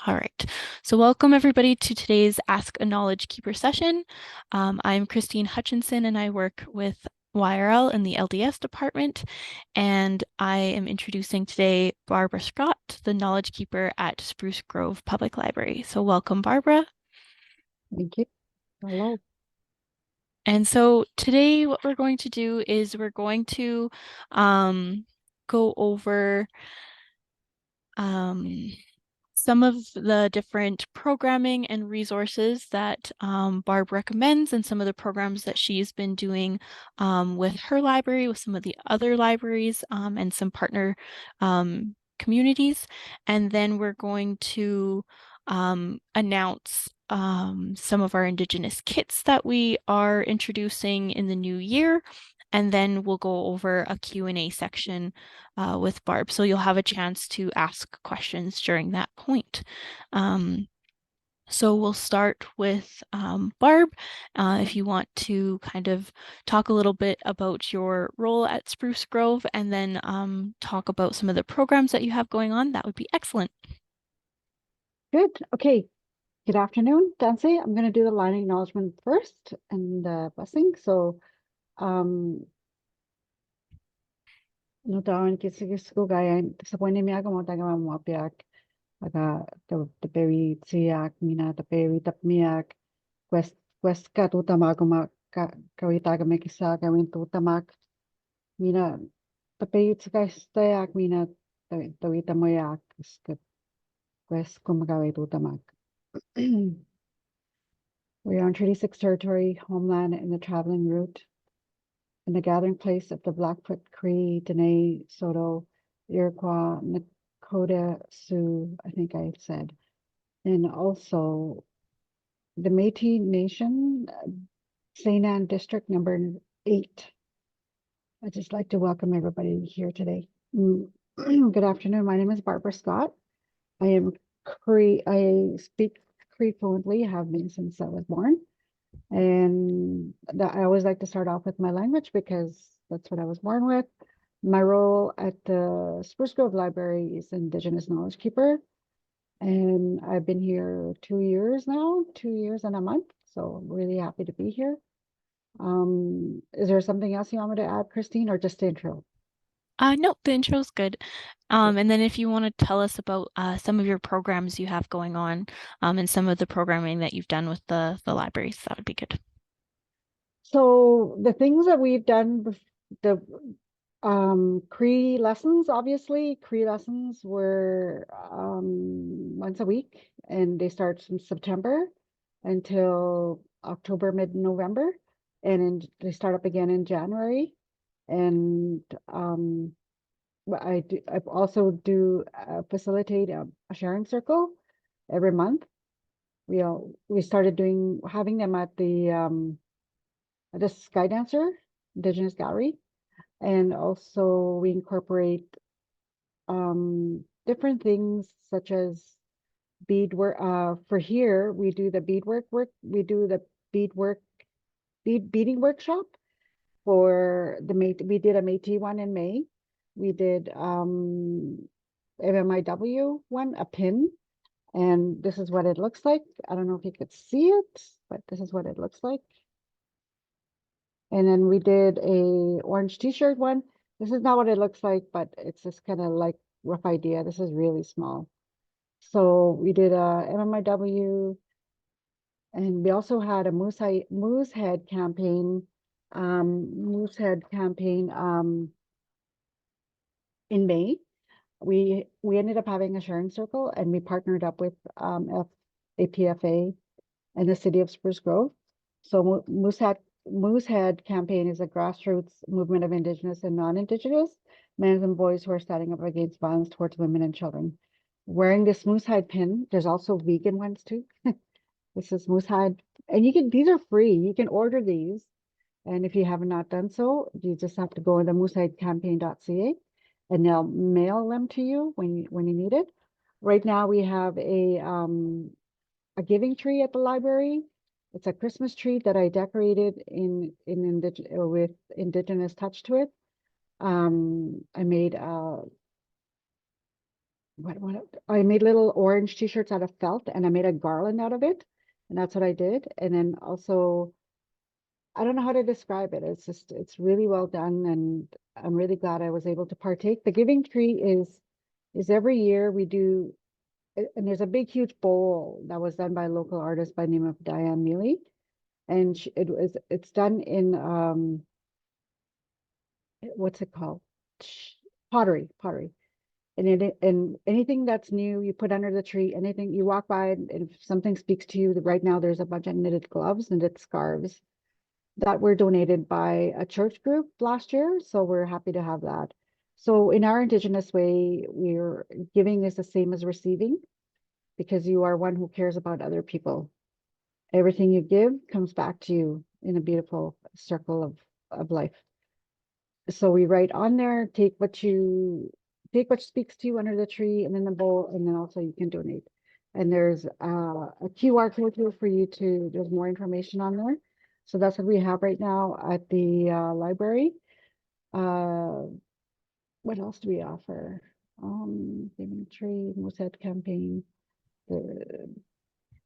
All right, so welcome everybody to today's Ask a Knowledge Keeper session. I'm Christine Hutchinson and I work with YRL in the LDS department, and I am introducing today Barbara Scott, the Knowledge Keeper at Spruce Grove Public Library. So welcome, Barbara. Thank you. Hello. And so today what we're going to do is we're going to go over some of the different programming and resources that Barb recommends, and some of the programs that she's been doing with her library, with some of the other libraries, and some partner communities. And then we're going to announce some of our Indigenous kits that we are introducing in the new year. And then we'll go over a Q&A section with Barb. So you'll have a chance to ask questions during that point. So we'll start with Barb. If you want to kind of talk a little bit about your role at Spruce Grove and then talk about some of the programs that you have going on, that would be excellent. Good. Okay. Good afternoon, Dancy. I'm going to do the line acknowledgement first and the blessing. So, no taon kisigisko gaya sa pwede mi aga mo taga mapiak aga the berry siak mina the berry tapmiak quest ka tu tamago ma kawita me kisa gawin tu tamak mina the berry stayak mina tawita moyak quest kumagawi tu tamak. We are on Treaty 6 territory, homeland in the traveling route, in the gathering place of the Blackfoot, Cree, Dene, Soto, Iroquois, Nakota, Sioux, I think I said, and also the Métis Nation, St. Anne District number 8. I'd just like to welcome everybody here today. Good afternoon. My name is Barbara Scott. I am Cree. I speak Cree fluently, have been since I was born. And I always like to start off with my language because that's what I was born with. My role at the Spruce Grove Library is Indigenous Knowledge Keeper. And I've been here 2 years now, 2 years and a month. So I'm really happy to be here. Is there something else you want me to add, Christine, or just the intro? No, the intro's good. And then if you want to tell us about some of your programs you have going on and some of the programming that you've done with the libraries, that would be good. So the things that we've done, the Cree lessons, obviously, Cree lessons were once a week, and they start from September until October, mid-November, and they start up again in January. And I also do facilitate a sharing circle every month. We started having them at the Sky Dancer Indigenous Gallery. And also we incorporate different things such as beadwork. For here, we do the beadwork we do the beading workshop for we did a Métis one in May. We did MMIW one, a pin, and this is what it looks like. I don't know if you could see it, but this is what it looks like. And then we did a orange t-shirt one. This is not what it looks like, but it's just kind of like rough idea. This is really small. So we did a MMIW, and we also had a moose head campaign, in May. We ended up having a sharing circle, and we partnered up with APFA and the city of Spruce Grove. So Moose Head campaign is a grassroots movement of Indigenous and non-Indigenous men and boys who are standing up against violence towards women and children. Wearing this moose hide pin, there's also vegan ones too. This is moose hide, and these are free. You can order these, and if you have not done so, you just have to go to the moosehidecampaign.ca, and they'll mail them to you when you need it. Right now we have a giving tree at the library. It's a Christmas tree that I decorated with Indigenous touch to it. I made what I made little orange t-shirts out of felt and I made a garland out of it. And that's what I did. And then also, I don't know how to describe it. It's just, it's really well done. And I'm really glad I was able to partake. The Giving Tree is every year we do, and there's a big, huge bowl that was done by a local artist by the name of Diane Mealy. And it's done in, what's it called? Pottery. And anything that's new, you put under the tree, anything you walk by, and if something speaks to you, right now there's a bunch of knitted gloves, knitted scarves that were donated by a church group last year. So we're happy to have that. So in our Indigenous way, we're giving is the same as receiving because you are one who cares about other people. Everything you give comes back to you in a beautiful circle of life. So we write on there, take what speaks to you under the tree and in the bowl, and then also you can donate. And there's a QR code here for you to, there's more information on there. So that's what we have right now at the library. Uh, what else do we offer? Giving tree, Moosehead campaign, the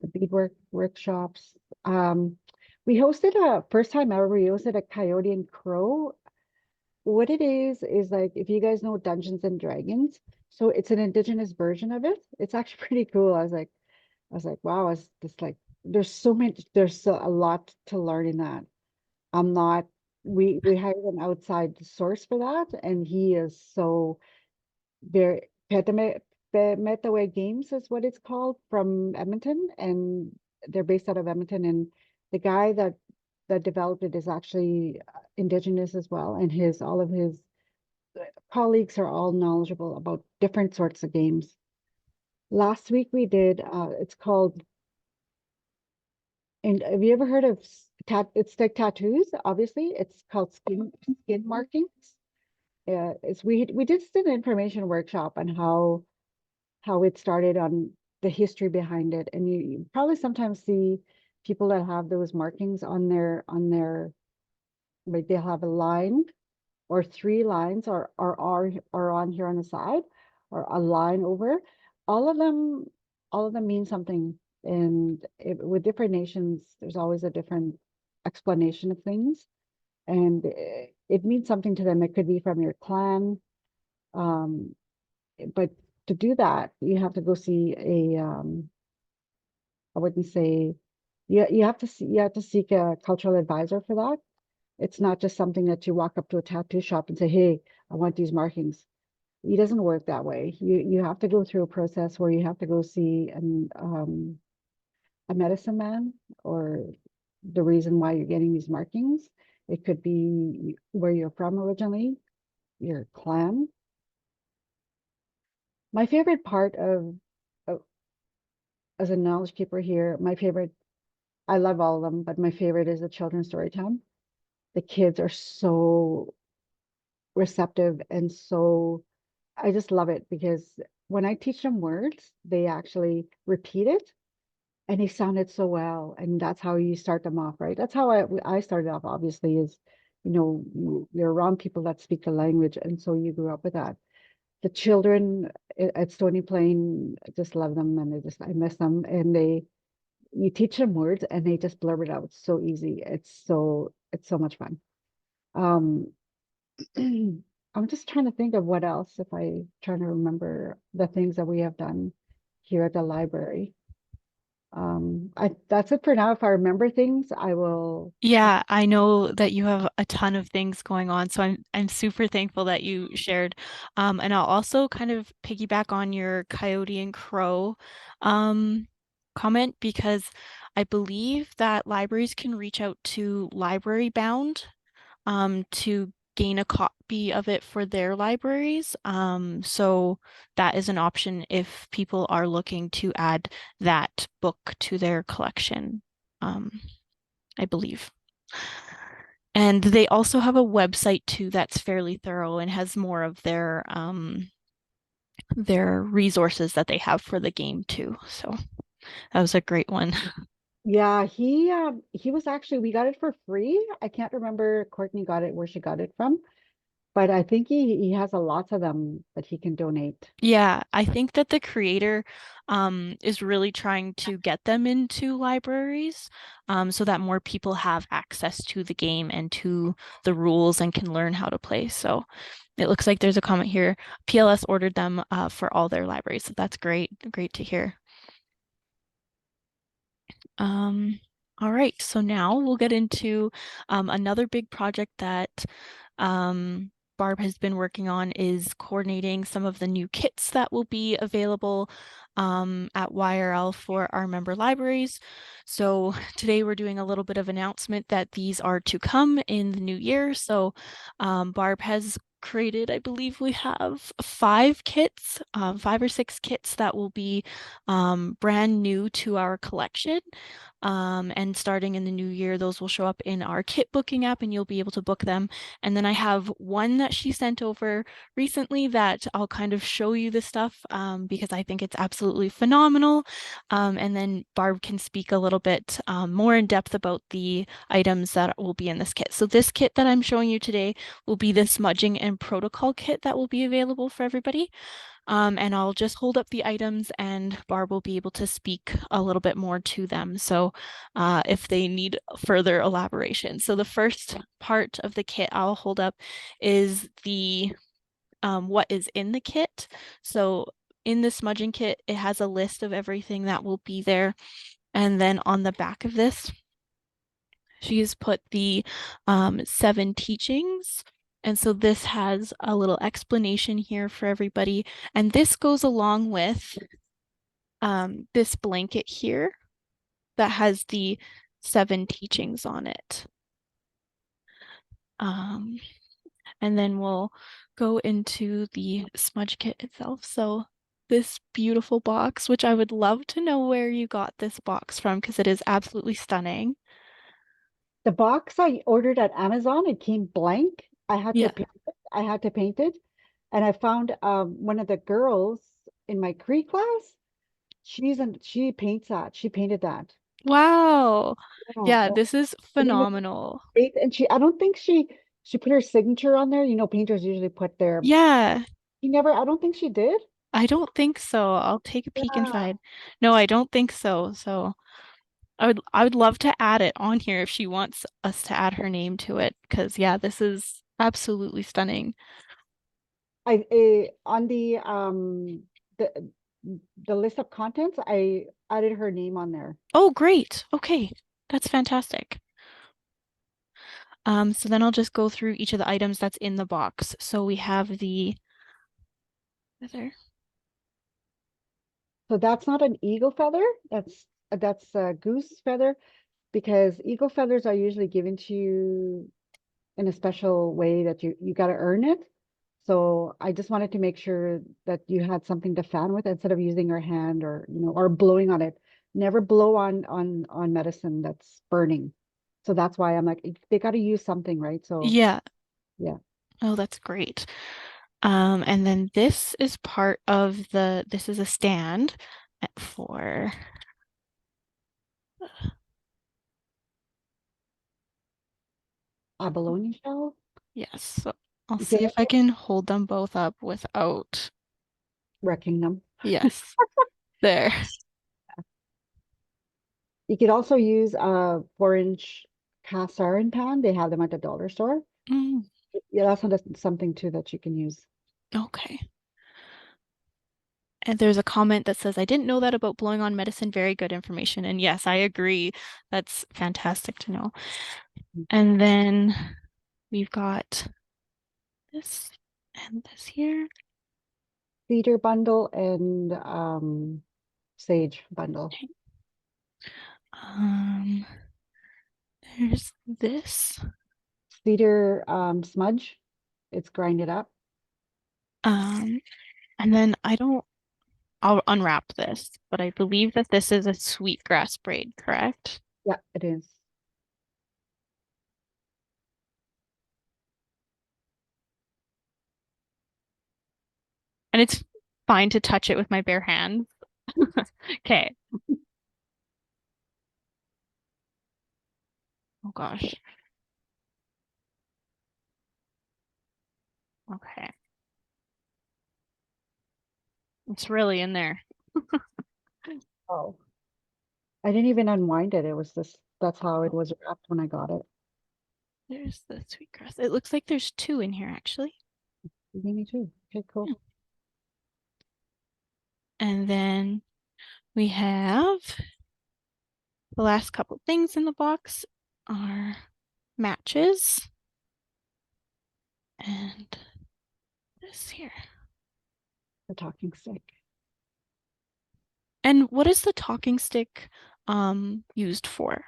beadwork workshops. We hosted first time ever, we hosted a coyote and crow. What it is like, if you guys know Dungeons and Dragons, so it's an Indigenous version of it. It's actually pretty cool. I was like, wow, it's just like there's so a lot to learn in that. I'm not we hired an outside source for that, and he is so very Metaway Games is what it's called from Edmonton, and they're based out of Edmonton. And the guy that developed it is actually Indigenous as well, and his all of his colleagues are all knowledgeable about different sorts of games. Last week we did, it's called, and have you ever heard of it's like tattoos, obviously. It's called skin markings. It's we just did an information workshop on how it started, on the history behind it. And you probably sometimes see people that have those markings on their like they'll have a line or three lines or on here on the side or a line over. All of them, all of them mean something. And with different nations, there's always a different explanation of things. And it means something to them. It could be from your clan. Um, but to do that, you have to go see I wouldn't say, you have to seek a cultural advisor for that. It's not just something that you walk up to a tattoo shop and say, hey, I want these markings. It doesn't work that way. You have to go through a process where you have to go see a medicine man, or the reason why you're getting these markings. It could be where you're from originally, your clan. My favorite part of as a knowledge keeper here, I love all of them, but my favorite is the children's story time. The kids are so receptive and so, I just love it because when I teach them words, they actually repeat it and they sound it so well. And that's how you start them off, right? That's how I started off, obviously, is, you're around people that speak the language. And so you grew up with that. The children at Stony Plain, I just love them, and I miss them. And you teach them words and they just blurb it out so easy. It's so much fun. Um, I'm just trying to think of what else, if I trying to remember the things that we have done here at the library. That's it for now. If I remember things, I will. Yeah, I know that you have a ton of things going on, so I'm super thankful that you shared. And I'll also kind of piggyback on your coyote and crow comment, because I believe that libraries can reach out to Library Bound to gain a copy of it for their libraries. So that is an option if people are looking to add that book to their collection. I believe. And they also have a website too that's fairly thorough and has more of their resources that they have for the game too. So that was a great one. Yeah, he was actually, we got it for free. I can't remember Courtney got it, where she got it from, but I think he has a lot of them that he can donate. Yeah, I think that the creator is really trying to get them into libraries so that more people have access to the game and to the rules and can learn how to play. So it looks like there's a comment here. PLS ordered them for all their libraries, so that's great. Great to hear. Um, all right, so now we'll get into another big project that um, Barb has been working on is coordinating some of the new kits that will be available at YRL for our member libraries. So today we're doing a little bit of announcement that these are to come in the new year. So Barb has created, I believe we have 5 kits, 5 or 6 kits that will be brand new to our collection. And starting in the new year, those will show up in our kit booking app and you'll be able to book them. And then I have one that she sent over recently that I'll kind of show you the stuff because I think it's absolutely phenomenal. And then Barb can speak a little bit more in depth about the items that will be in this kit. So this kit that I'm showing you today will be the smudging and protocol kit that will be available for everybody. And I'll just hold up the items and Barb will be able to speak a little bit more to them. So if they need further elaboration. So the first part of the kit I'll hold up is the what is in the kit. So in the smudging kit, it has a list of everything that will be there. And then on the back of this, she's put the 7 teachings. And so this has a little explanation here for everybody. And this goes along with this blanket here that has the 7 teachings on it. Um, and then we'll go into the smudge kit itself. So this beautiful box, which I would love to know where you got this box from because it is absolutely stunning. The box I ordered at Amazon, it came blank. Yeah. I had to paint it. And I found one of the girls in my Cree class, she paints that. She painted that. Wow. Yeah, Yeah, no, this is her name is phenomenal. Faith, and I don't think she put her signature on there. You know, painters usually put their, Yeah, I don't think she did. I don't think so. I'll take a peek Yeah. inside. No, I don't think so. So I would love to add it on here if she wants us to add her name to it because yeah, this is absolutely stunning. On the the list of contents, I added her name on there. Oh, great. Okay. That's fantastic. So then I'll just go through each of the items that's in the box. So we have the feather. So that's not an eagle feather. That's a goose feather because eagle feathers are usually given to you in a special way that you got to earn it. So I just wanted to make sure that you had something to fan with instead of using your hand or or blowing on it. Never blow on medicine that's burning. So that's why I'm like they got to use something, right? So Yeah. yeah, Oh, that's great. And then this is part of this is a stand for, abalone shell. yes. So I'll You could see if I also can hold them both up without, wrecking them. yes, there. You could also use a 4-inch cast iron pan. They have them at the dollar store. Mm, Yeah, something too that you can use. okay. And there's a comment that says, I didn't know that about blowing on medicine. Very good information. And yes, I agree. That's fantastic to know. And then we've got this and this here. Cedar bundle and sage bundle. Okay. Um, there's this. Cedar smudge. It's grinded up. Um, and then I'll unwrap this, but I believe that this is a sweetgrass braid, correct? Yeah, it is. And it's fine to touch it with my bare hands. Okay. Oh gosh. Okay. It's really in there. Oh, I didn't even unwind it. It was this, that's how it was wrapped when I got it. There's the sweetgrass. It looks like there's two in here actually. Me too. Okay, cool. Yeah. And then we have the last couple things in the box are matches and this here. The talking stick. And what is the talking stick used for?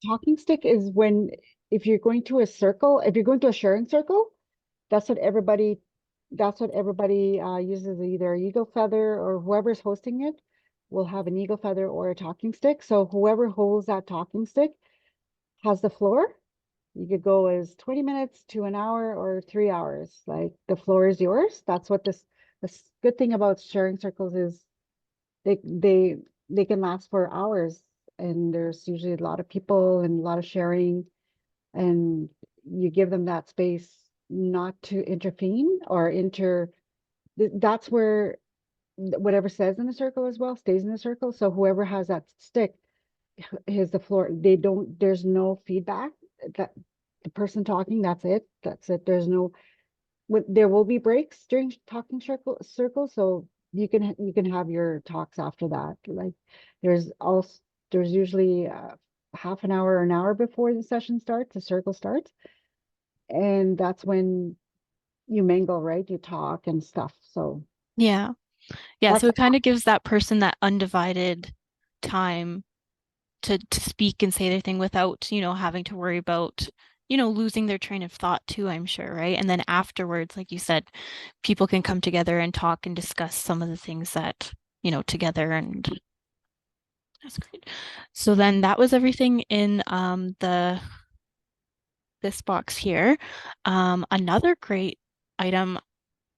Talking stick is when, if you're going to a circle, if you're going to a sharing circle, that's what everybody, uses, either eagle feather or whoever's hosting it will have an eagle feather or a talking stick. So whoever holds that talking stick has the floor. You could go as 20 minutes to an hour or 3 hours. Like the floor is yours. That's what this good thing about sharing circles is they they they can last for hours, and there's usually a lot of people and a lot of sharing, and you give them that space not to intervene or that's where whatever says in the circle as well stays in the circle. So whoever has that stick is the floor. They don't, there's no feedback. That the person talking, that's it. There's no, there will be breaks during talking circle, so you can have your talks after that. Like there's also, there's usually half an hour or an hour before the session starts, the circle starts, and that's when you mingle, right? You talk and stuff. So Yeah. Yeah, that's so it kind of gives that person that undivided time to speak and say their thing without, having to worry about, losing their train of thought too, I'm sure, right? And then afterwards, like you said, people can come together and talk and discuss some of the things that, together and that's great. So then that was everything in the this box here. Another great item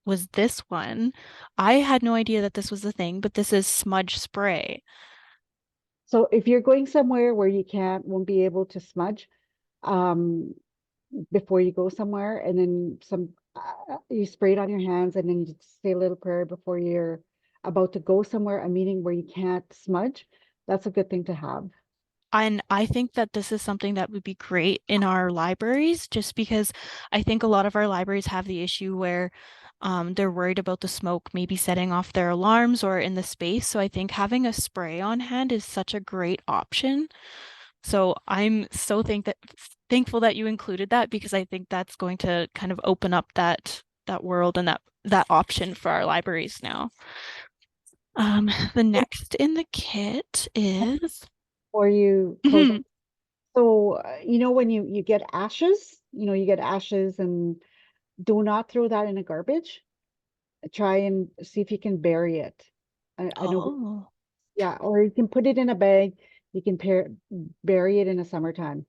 was this one. I had no idea that this was a thing, but this is smudge spray. so if you're going somewhere where you won't be able to smudge, um, before you go somewhere, and then you spray it on your hands, and then you just say a little prayer before you're about to go somewhere, a meeting where you can't smudge. That's a good thing to have. And I think that this is something that would be great in our libraries, just because I think a lot of our libraries have the issue where they're worried about the smoke maybe setting off their alarms or in the space. So I think having a spray on hand is such a great option. So I'm so thankful that you included that because I think that's going to kind of open up that world and that option for our libraries now. The next in the kit is Or you close. So when you get ashes, you get ashes, and do not throw that in a garbage. Try and see if you can bury it. I know, Oh. yeah, or you can put it in a bag. You can bury it in the summertime.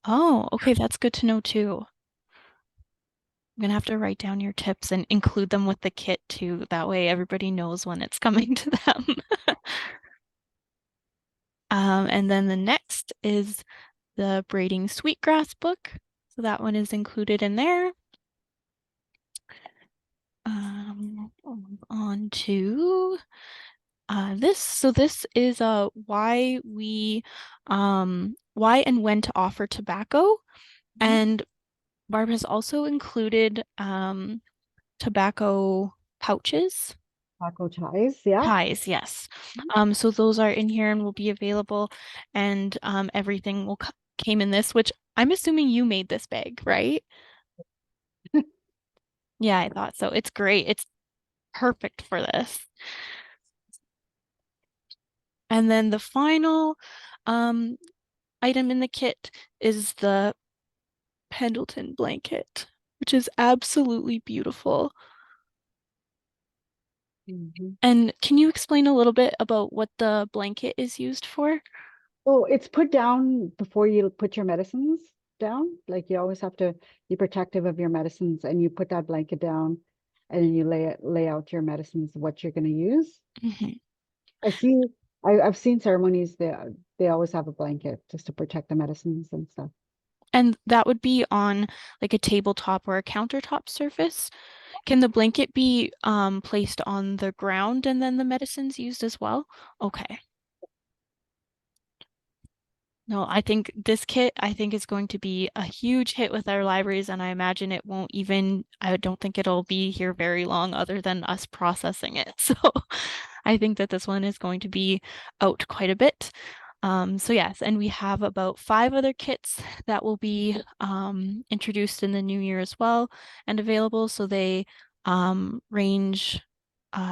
Oh, okay, that's good to know too. I'm gonna have to write down your tips and include them with the kit too. That way everybody knows when it's coming to them. And then the next is the braiding sweetgrass book. So that one is included in there. On to this. So this is why and when to offer tobacco. Mhm. And Barb has also included tobacco pouches. Taco ties, yeah. Ties, yes. So those are in here and will be available, and everything will came in this, which I'm assuming you made this bag, right? Yeah, I thought so. It's great. It's perfect for this. And then the final um, item in the kit is the Pendleton blanket, which is absolutely beautiful. Mhm. And can you explain a little bit about what the blanket is used for? Oh, it's put down before you put your medicines down. Like you always have to be protective of your medicines, and you put that blanket down, and then you lay out your medicines, what you're going to use. Mhm. I see, I've seen ceremonies, they always have a blanket just to protect the medicines and stuff. And that would be on like a tabletop or a countertop surface. Can the blanket be placed on the ground and then the medicines used as well? Okay. No, I think this kit, I think is going to be a huge hit with our libraries, and I imagine it won't even, I don't think it'll be here very long other than us processing it. So I think that this one is going to be out quite a bit. So yes, and we have about 5 other kits that will be introduced in the new year as well and available. So they range,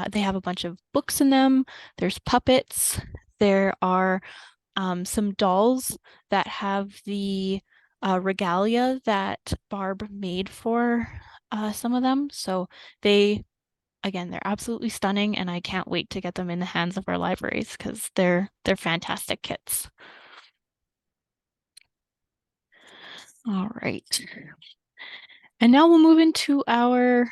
they have a bunch of books in them. There's puppets. There are some dolls that have the regalia that Barb made for some of them. So they, again, they're absolutely stunning, and I can't wait to get them in the hands of our libraries because they're fantastic kits. All right. And now we'll move into our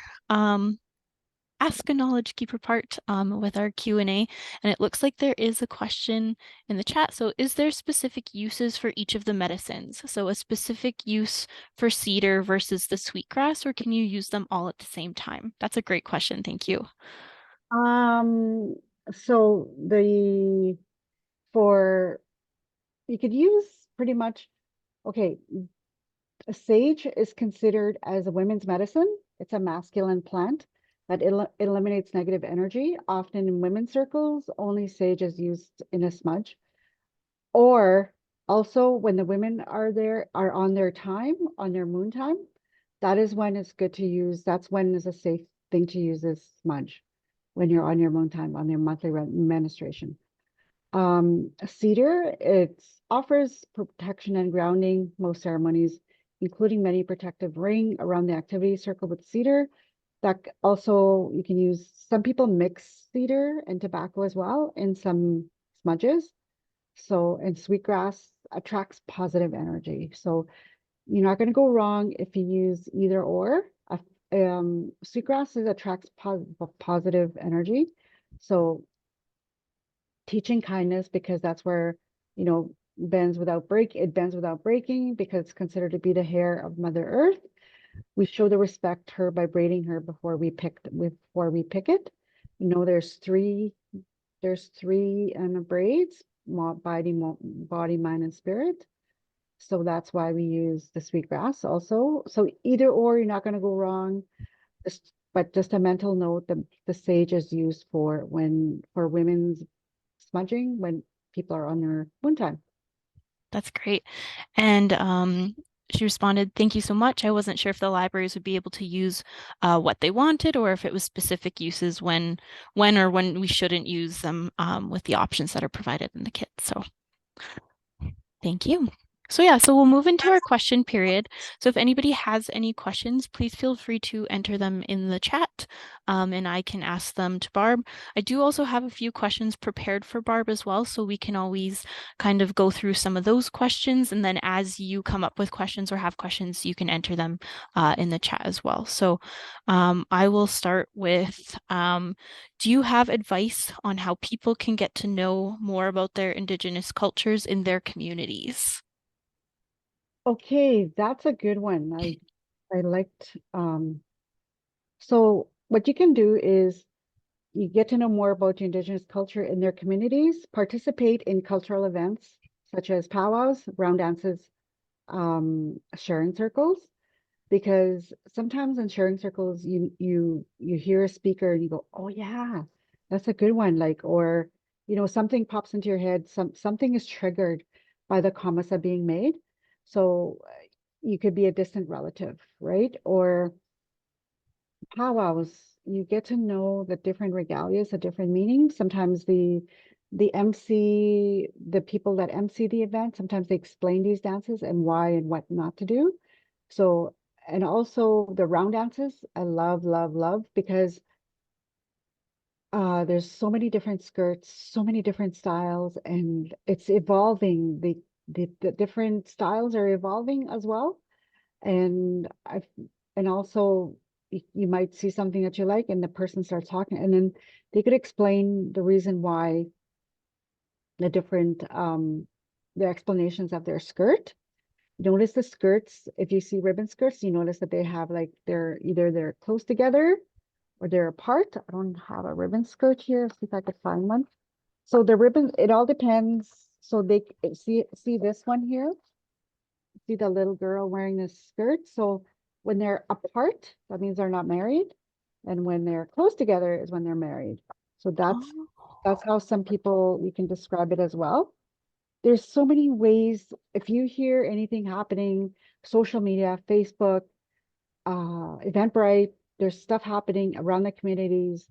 Ask a Knowledge Keeper part with our Q&A. And it looks like there is a question in the chat. So is there specific uses for each of the medicines? So a specific use for cedar versus the sweetgrass, or can you use them all at the same time? That's a great question. Thank you. Um, so for you could use pretty much, okay, sage is considered as a women's medicine. It's a masculine plant that eliminates negative energy. Often in women's circles, only sage is used in a smudge. Or also when the women are on their time, on their moon time, that is when it's good to use. That's when is a safe thing to use this smudge when you're on your moon time, on your monthly menstruation. Cedar, it offers protection and grounding most ceremonies, including many protective ring around the activity circle with cedar. That also, you can use, some people mix cedar and tobacco as well in some smudges. So, and sweetgrass attracts positive energy. So you're not going to go wrong if you use either or. Sweetgrass attracts positive energy. So teaching kindness, because that's where, it bends without breaking because it's considered to be the hair of Mother Earth. We show the respect her by braiding her before we pick it. There's three braids, body, mind, and spirit. So that's why we use the sweetgrass also. So either or, you're not going to go wrong. But just a mental note, the sage is used for women's smudging when people are on their moon time. That's great. And she responded, "Thank you so much. I wasn't sure if the libraries would be able to use what they wanted, or if it was specific uses when we shouldn't use them with the options that are provided in the kit." So thank you. So yeah, so we'll move into our question period. So if anybody has any questions, please feel free to enter them in the chat, and I can ask them to Barb. I do also have a few questions prepared for Barb as well, so we can always kind of go through some of those questions, and then as you come up with questions or have questions, you can enter them in the chat as well. So I will start with, do you have advice on how people can get to know more about their Indigenous cultures in their communities? Okay, that's a good one. I liked so what you can do is you get to know more about your Indigenous culture in their communities, participate in cultural events such as powwows, round dances, sharing circles, because sometimes in sharing circles you hear a speaker and you go, oh yeah, that's a good one. Like, or something pops into your head, something is triggered by the comments that are being made. So you could be a distant relative, right? Or powwows, you get to know the different regalias, the different meanings. Sometimes the MC, the people that MC the event, sometimes they explain these dances and why and what not to do. So, and also the round dances, I love, love, love, because there's so many different skirts, so many different styles, and it's evolving. The different styles are evolving as well. And also you might see something that you like and the person starts talking, and then they could explain the reason why, the different the explanations of their skirt. Notice the skirts. If you see ribbon skirts, you notice that they have like they're close together or they're apart. I don't have a ribbon skirt here. See if I could find one. So the ribbon, it all depends. So they see this one here. See the little girl wearing this skirt. So when they're apart, that means they're not married. And when they're close together is when they're married. So Oh, that's how some people you can describe it as well. There's so many ways. If you hear anything happening, social media, Facebook, Eventbrite, there's stuff happening around the communities.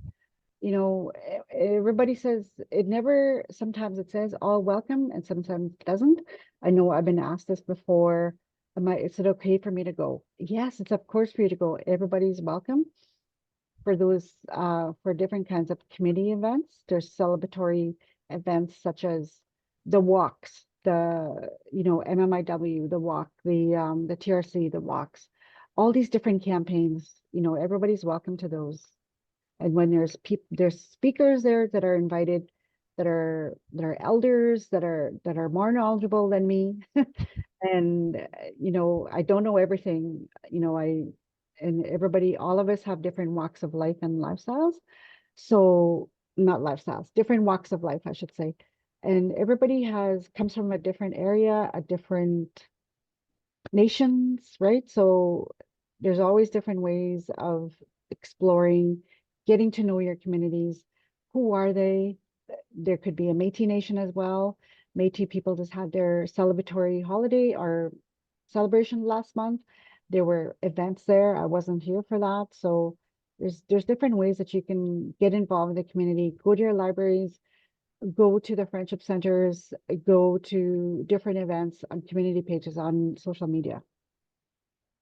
You know, everybody says it never, sometimes it says all welcome and sometimes it doesn't. I know I've been asked this before. Is it okay for me to go? Yes, it's of course for you to go. Everybody's welcome for those for different kinds of community events. There's celebratory events such as the walks, the MMIW, the walk, the TRC, the walks, all these different campaigns. Everybody's welcome to those. And when there's speakers there that are invited, that are elders, that are more knowledgeable than me, and I don't know everything. And everybody, all of us have different walks of life and lifestyles. So not lifestyles, different walks of life, I should say. And everybody comes from a different area, a different nations, right? So there's always different ways of exploring, getting to know your communities. Who are they? There could be a Métis Nation as well. Métis people just had their celebratory holiday or celebration last month. There were events there. I wasn't here for that. So there's different ways that you can get involved in the community. Go to your libraries, go to the friendship centers, go to different events on community pages on social media.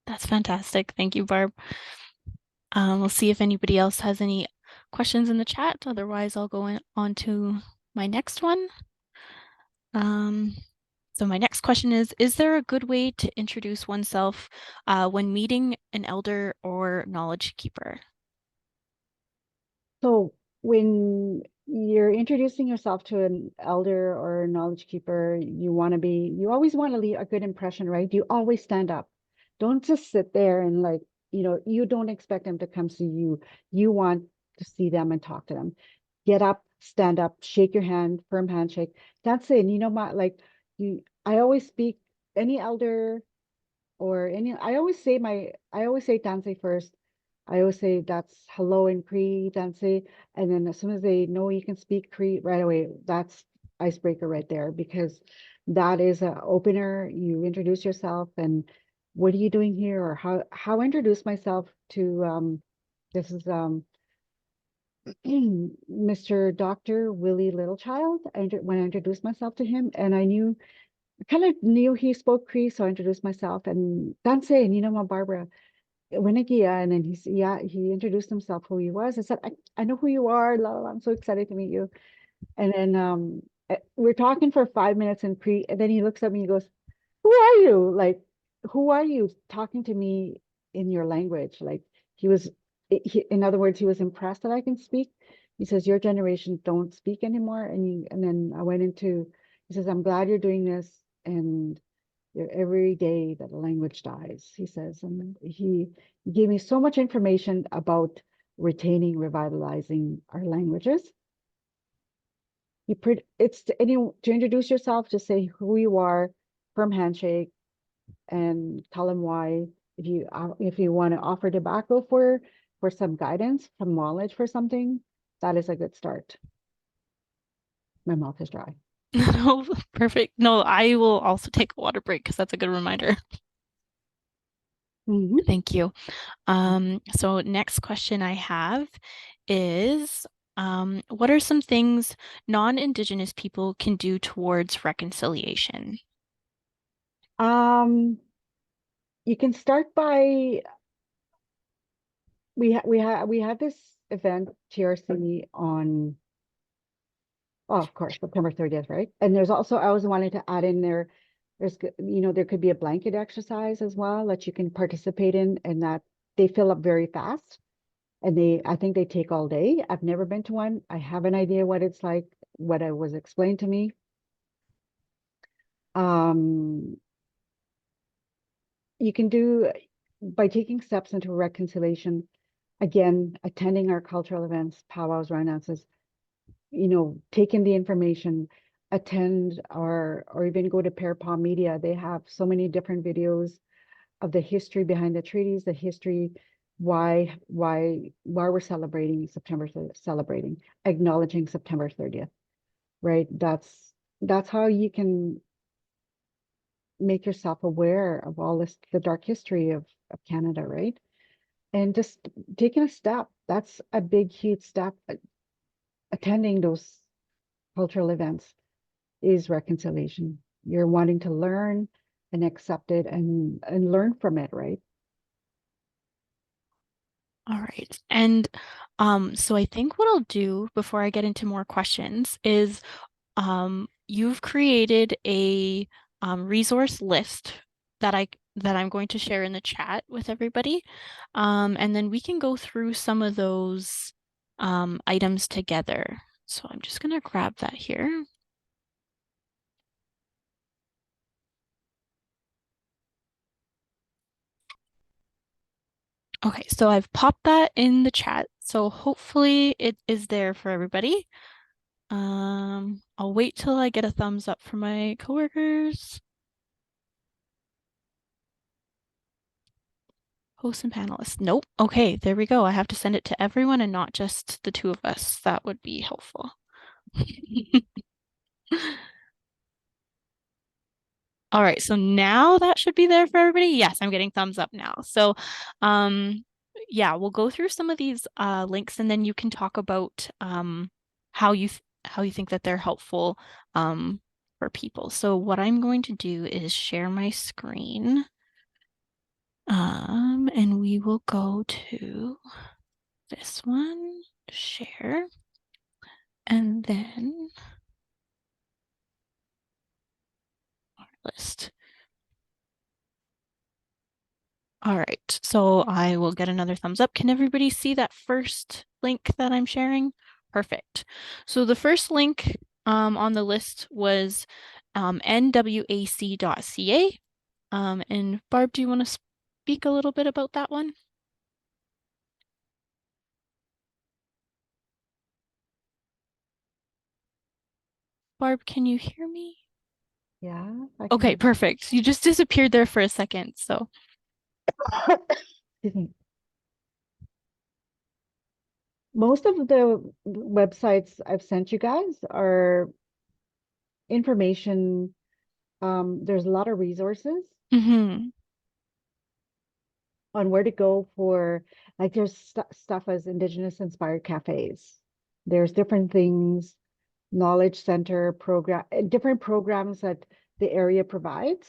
that's fantastic. Thank you, Barb. We'll see if anybody else has any questions in the chat. Otherwise, I'll go on to my next one. Um, so my next question is there a good way to introduce oneself when meeting an elder or knowledge keeper? So when you're introducing yourself to an elder or a knowledge keeper, you always want to leave a good impression, right? You always stand up. Don't just sit there and you don't expect them to come see you. You want to see them and talk to them. Get up, stand up, shake your hand, firm handshake. That's it. And I always speak any elder or any, I always say Tansei first. I always say that's hello in Cree, Tansei. And then as soon as they know you can speak Cree right away, that's icebreaker right there because that is an opener. You introduce yourself and what are you doing here? Or how I introduce myself to this is Mr. Dr. Willie Littlechild. When I introduced myself to him and I kind of knew he spoke Cree, so I introduced myself and Tansei and Barbara. Winigia, and then he introduced himself who he was. I said, I know who you are. La, la, la, I'm so excited to meet you. And then we're talking for 5 minutes in Cree, and then he looks at me and he goes, who are you? Like, who are you talking to me in your language? Like he was, in other words, he was impressed that I can speak. He says, your generation don't speak anymore. And then I went into, he says, I'm glad you're doing this. And every day that a language dies, he says. And he gave me so much information about retaining, revitalizing our languages. It's to introduce yourself, just say who you are, firm handshake, and tell them why. If you want to offer tobacco for some guidance, some knowledge for something, that is a good start. My mouth is dry. No, perfect. No, I will also take a water break because that's a good reminder. Mhm. Thank you. So next question I have is, what are some things non-Indigenous people can do towards reconciliation? You can start by we had this event TRC on, oh, of course, September 30th, right? And there's also, I was wanting to add in there could be a blanket exercise as well that you can participate in, and that they fill up very fast. And I think they take all day. I've never been to one. I have an idea what it's like, what it was explained to me. Um, you can do by taking steps into reconciliation, again, attending our cultural events, powwows, rounddances, taking the information, attend or even go to Pair Paw Media. They have so many different videos of the history behind the treaties, the history, why we're celebrating, acknowledging September 30th, right? That's how you can make yourself aware of all this, the dark history of Canada, right? And just taking a step, that's a big, huge step. Attending those cultural events is reconciliation. You're wanting to learn and accept it and learn from it, right? All right. And so I think what I'll do before I get into more questions is you've created a resource list that I'm going to share in the chat with everybody. And then we can go through some of those items together. So I'm just going to grab that here. Okay, so I've popped that in the chat. So hopefully it is there for everybody. I'll wait till I get a thumbs up from my coworkers. Hosts and panelists. Nope. Okay, there we go. I have to send it to everyone and not just the two of us. That would be helpful. All right, so now that should be there for everybody. Yes, I'm getting thumbs up now. So, yeah, we'll go through some of these links and then you can talk about how you think that they're helpful for people. So what I'm going to do is share my screen. And we will go to this one, share, and then our list. All right, so I will get another thumbs up. Can everybody see that first link that I'm sharing? Perfect. So the first link on the list was nwac.ca. And Barb, do you want to speak a little bit about that one? Barb, can you hear me? Yeah, I can Okay, hear. perfect. You just disappeared there for a second, so. Excuse me. Most of the websites I've sent you guys are information. There's a lot of resources Mm-hmm. on where to go for, like there's stuff as Indigenous inspired cafes. There's different things, knowledge center program, different programs that the area provides.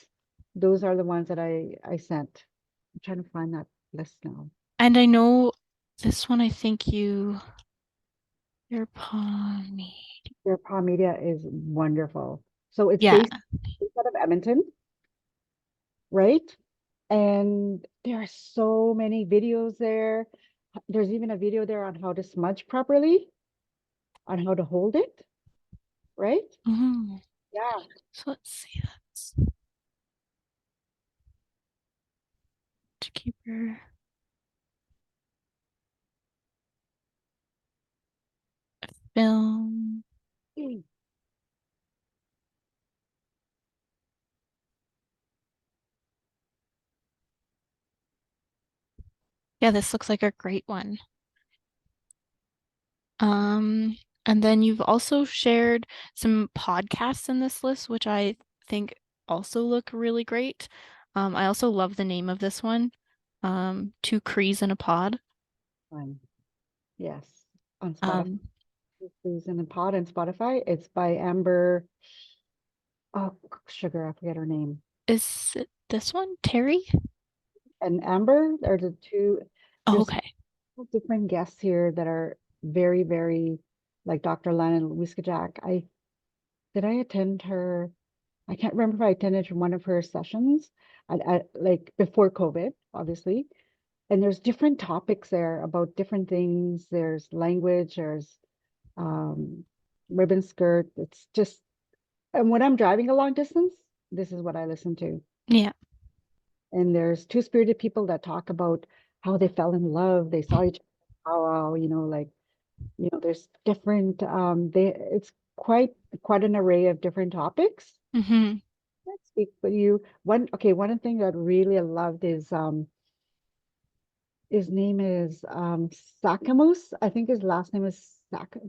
Those are the ones that I sent. I'm trying to find that list now. And I know this one, I think your Pawnee. Their Paw Media is wonderful. So it's Yeah. based out of Edmonton, right? And there are so many videos there. There's even a video there on how to smudge properly, on how to hold it, right? Mm-hmm. Yeah. So let's see. That's to keeper film. Mm. Yeah, this looks like a great one. Um, and then you've also shared some podcasts in this list, which I think also look really great. I also love the name of this one. Two Crees in a Pod. Fine. Yes. On Spotify. Um, Who's in the pod and Spotify. It's by Amber. Oh, sugar, I forget her name. is it this one, Terry? And Amber are the two. Oh, There's okay. different guests here that are very, very like Dr. Lana Wiskajak. I attend her? I can't remember if I attended one of her sessions like before COVID, obviously. And there's different topics there about different things. There's language, there's um, ribbon skirt. It's just, and when I'm driving a long distance, this is what I listen to. Yeah. And there's two-spirited people that talk about how they fell in love, they saw each other, how, like, there's different, it's quite an array of different topics. Hmm. Let's speak with you. One thing that really I loved is, his name is, Sakamus. I think his last name is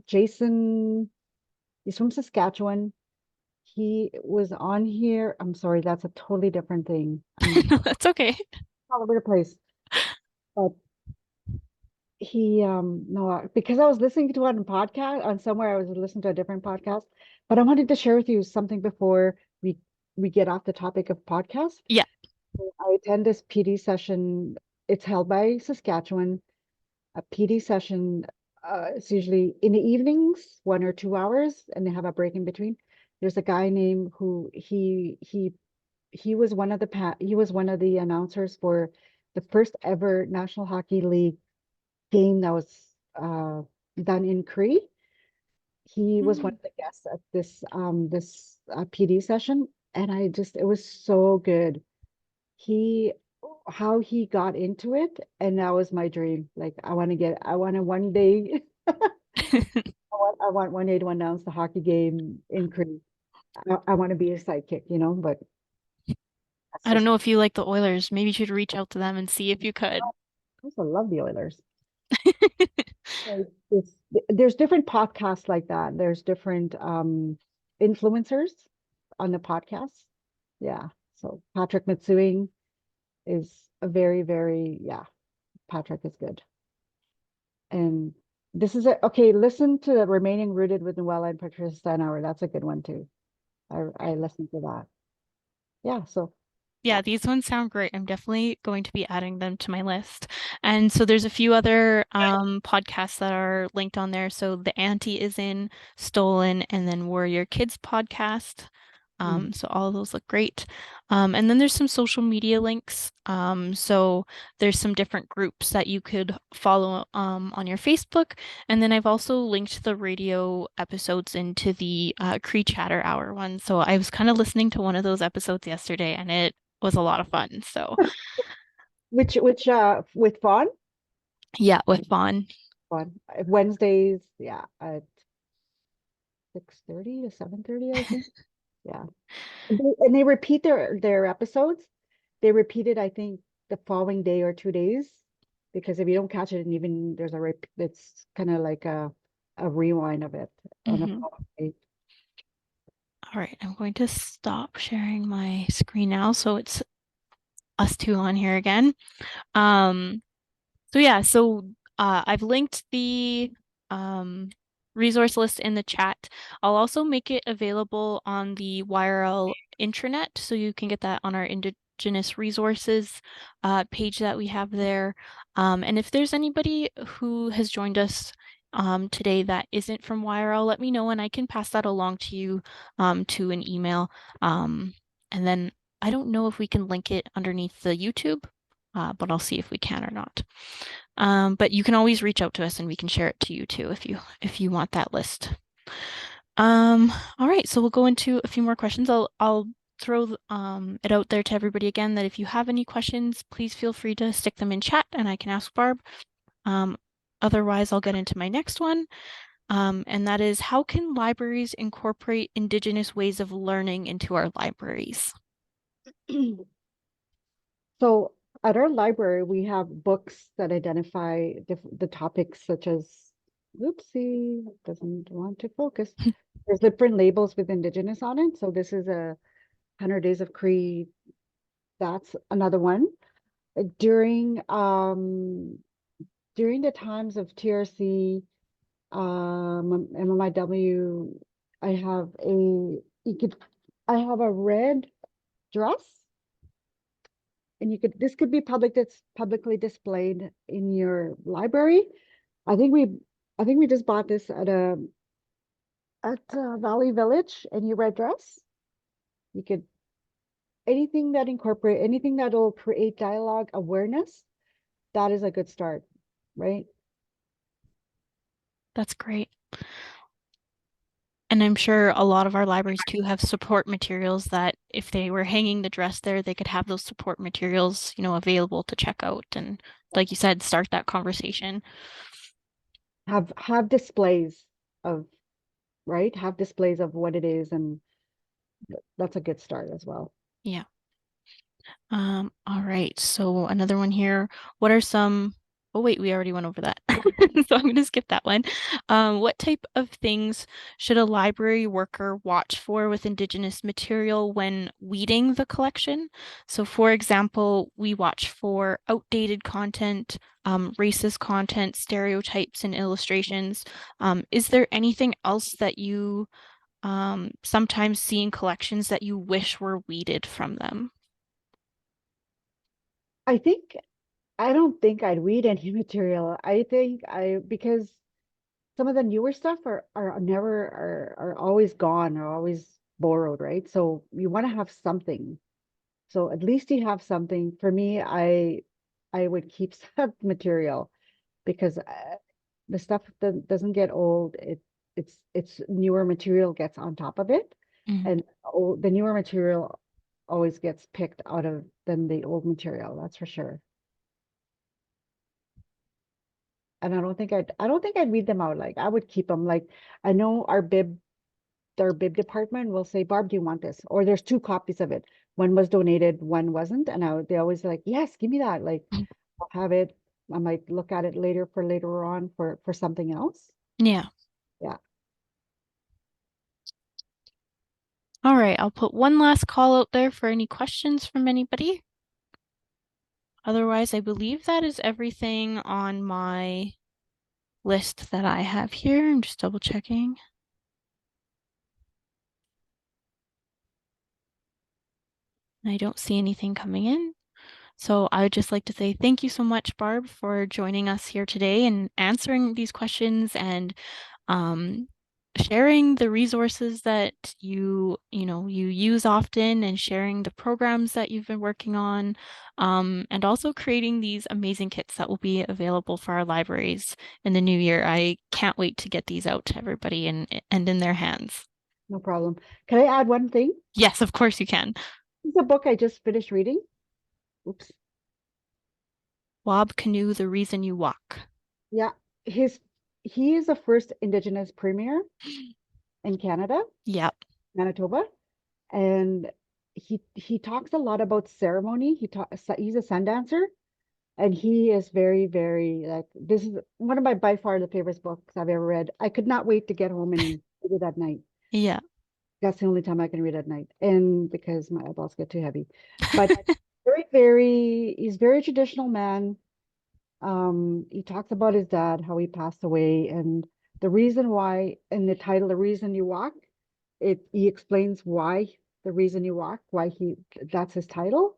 Jason. He's from Saskatchewan. He was on here. I'm sorry, that's a totally different thing. I'm That's okay. all over the place. But he no, because I was listening to it on podcast on somewhere, I was listening to a different podcast. But I wanted to share with you something before we get off the topic of podcast. Yeah. I attend this PD session. It's held by Saskatchewan. A PD session, it's usually in the evenings, 1 or 2 hours, and they have a break in between. There's a guy named who he was one of he was one of the announcers for the first ever National Hockey League game that was done in Cree. He was one Mm. of the guests at this PD session, and it was so good. He How he got into it, and that was my dream. Like, I want to one day I want one day to announce the hockey game in Cree. I want to be a sidekick, but that's I don't just, know if you like the Oilers. Maybe you should reach out to them and see if you could. I also love the Oilers. Like, there's different podcasts like that. There's different influencers on the podcast. Yeah. So Patrick Mitsuing is a very, very, yeah, Patrick is good. And this is okay, listen to the Remaining Rooted with Noella and Patricia Steinauer. That's a good one too. I listened to that. Yeah, so Yeah, these ones sound great. I'm definitely going to be adding them to my list. And so there's a few other podcasts that are linked on there. So The Auntie is in, Stolen, and then Warrior Kids podcast. mm, So all of those look great. And then there's some social media links. So there's some different groups that you could follow on your Facebook. And then I've also linked the radio episodes into the Cree Chatter Hour one. So I was kind of listening to one of those episodes yesterday, and it was a lot of fun. So which with Fawn? yeah, with Vaughn. Fawn. Wednesdays, yeah, at 6:30 to 7:30, I think. Yeah. And they repeat their episodes. They repeat it, I think, the following day or 2 days, because if you don't catch it, and even there's it's kind of like a rewind of it on a Hmm. following day. All right, I'm going to stop sharing my screen now, so it's us two on here again. Um, So yeah, I've linked the resource list in the chat. I'll also make it available on the YRL intranet, so you can get that on our Indigenous resources page that we have there. And if there's anybody who has joined us today that isn't from YRL, let me know and I can pass that along to you to an email. And then I don't know if we can link it underneath the YouTube, but I'll see if we can or not. But you can always reach out to us and we can share it to you too if you want that list. All right, so we'll go into a few more questions. I'll throw it out there to everybody again that if you have any questions, please feel free to stick them in chat and I can ask Barb. Um, Otherwise, I'll get into my next one. And that is, how can libraries incorporate Indigenous ways of learning into our libraries? So at our library, we have books that identify the topics such as, oopsie, doesn't want to focus. There's different labels with Indigenous on it. So this is a 100 Days of Cree. That's another one. During during the times of TRC, MMIW, I have you could I have a red dress, and this could be publicly displayed in your library. I think we I think we just bought this at Valley Village, and your red dress. You could anything that will create dialogue awareness. That is a good start, right? That's great. And I'm sure a lot of our libraries too have support materials that if they were hanging the dress there, they could have those support materials, available to check out and, like you said, start that conversation. Have displays of, right? Have displays of what it is, and that's a good start as well. Yeah. All right. So another one here. What are some, oh wait, we already went over that. So I'm gonna skip that one. What type of things should a library worker watch for with Indigenous material when weeding the collection? So for example, we watch for outdated content, racist content, stereotypes and illustrations. Is there anything else that you sometimes see in collections that you wish were weeded from them? I think I don't think I'd read any material. I think I because some of the newer stuff are never are always gone or always borrowed, right? So you want to have something. So at least you have something. For me, I would keep some material because the stuff that doesn't get old. It's newer material gets on top of it, Mhm. and the newer material always gets picked out of than the old material. That's for sure. And I don't think I'd read them out. Like I would keep them. Like I know our bib department will say, Barb, do you want this? Or there's two copies of it. One was donated, one wasn't. And they always like, yes, give me that. Like I'll have it. I might look at it later for later on for something else. Yeah. Yeah, All right. I'll put one last call out there for any questions from anybody. Otherwise, I believe that is everything on my list that I have here. I'm just double checking. I don't see anything coming in. So I would just like to say thank you so much, Barb, for joining us here today and answering these questions and um, sharing the resources that you use often and sharing the programs that you've been working on, and also creating these amazing kits that will be available for our libraries in the new year. I can't wait to get these out to everybody and in their hands. no problem. Can I add one thing? Yes, of course you can. It's a book I just finished reading. Oops. Wob Canoe, The Reason You Walk. Yeah, his he is the first Indigenous premier in Canada, Yep. Manitoba, and he talks a lot about ceremony. He's a sun dancer, and he is very like this is one of my by far the favorite books I've ever read. I could not wait to get home and read it at night. Yeah. That's the only time I can read at night, and because my eyeballs get too heavy. But very he's very traditional man. He talks about his dad, how he passed away, and the reason why in the title, The Reason You Walk, he explains why the reason you walk, why he that's his title.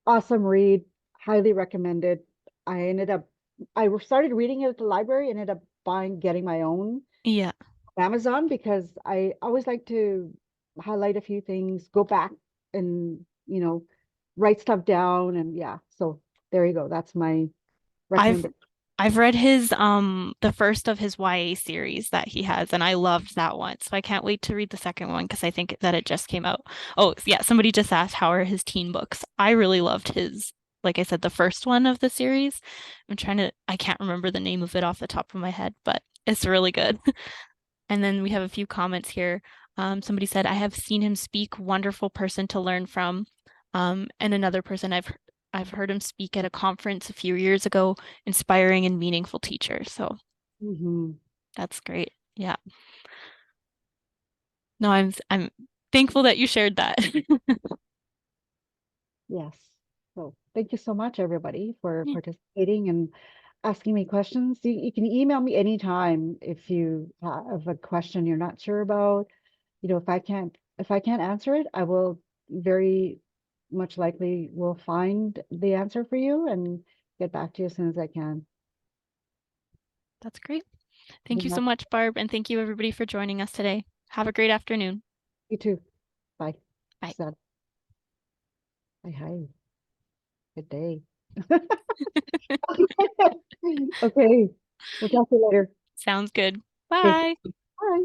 Awesome read, highly recommended. I ended up I started reading it at the library, ended up getting my own Yeah. Amazon because I always like to highlight a few things, go back and, write stuff down and yeah. So there you go. That's my I've recommendation. I've read his the first of his YA series that he has, and I loved that one. So I can't wait to read the second one because I think that it just came out. Oh, yeah, somebody just asked how are his teen books. I really loved his, like I said, the first one of the series. I can't remember the name of it off the top of my head, but it's really good. And then we have a few comments here. Somebody said, I have seen him speak, wonderful person to learn from. And another person I've heard him speak at a conference a few years ago, inspiring and meaningful teacher. So Mhm. that's great. Yeah. No, I'm thankful that you shared that. Yes. So thank you so much, everybody, for Yeah, participating and asking me questions. You can email me anytime if you have a question you're not sure about. If I can't answer it, I will very much likely will find the answer for you and get back to you as soon as I can. that's great. Thank You're you so not- much, Barb, and thank you everybody for joining us today. Have a great afternoon. You too. Bye. Bye. Sad. Hi, hi. Good day. Okay. We'll talk to you later. Sounds good. Okay. Bye. Bye.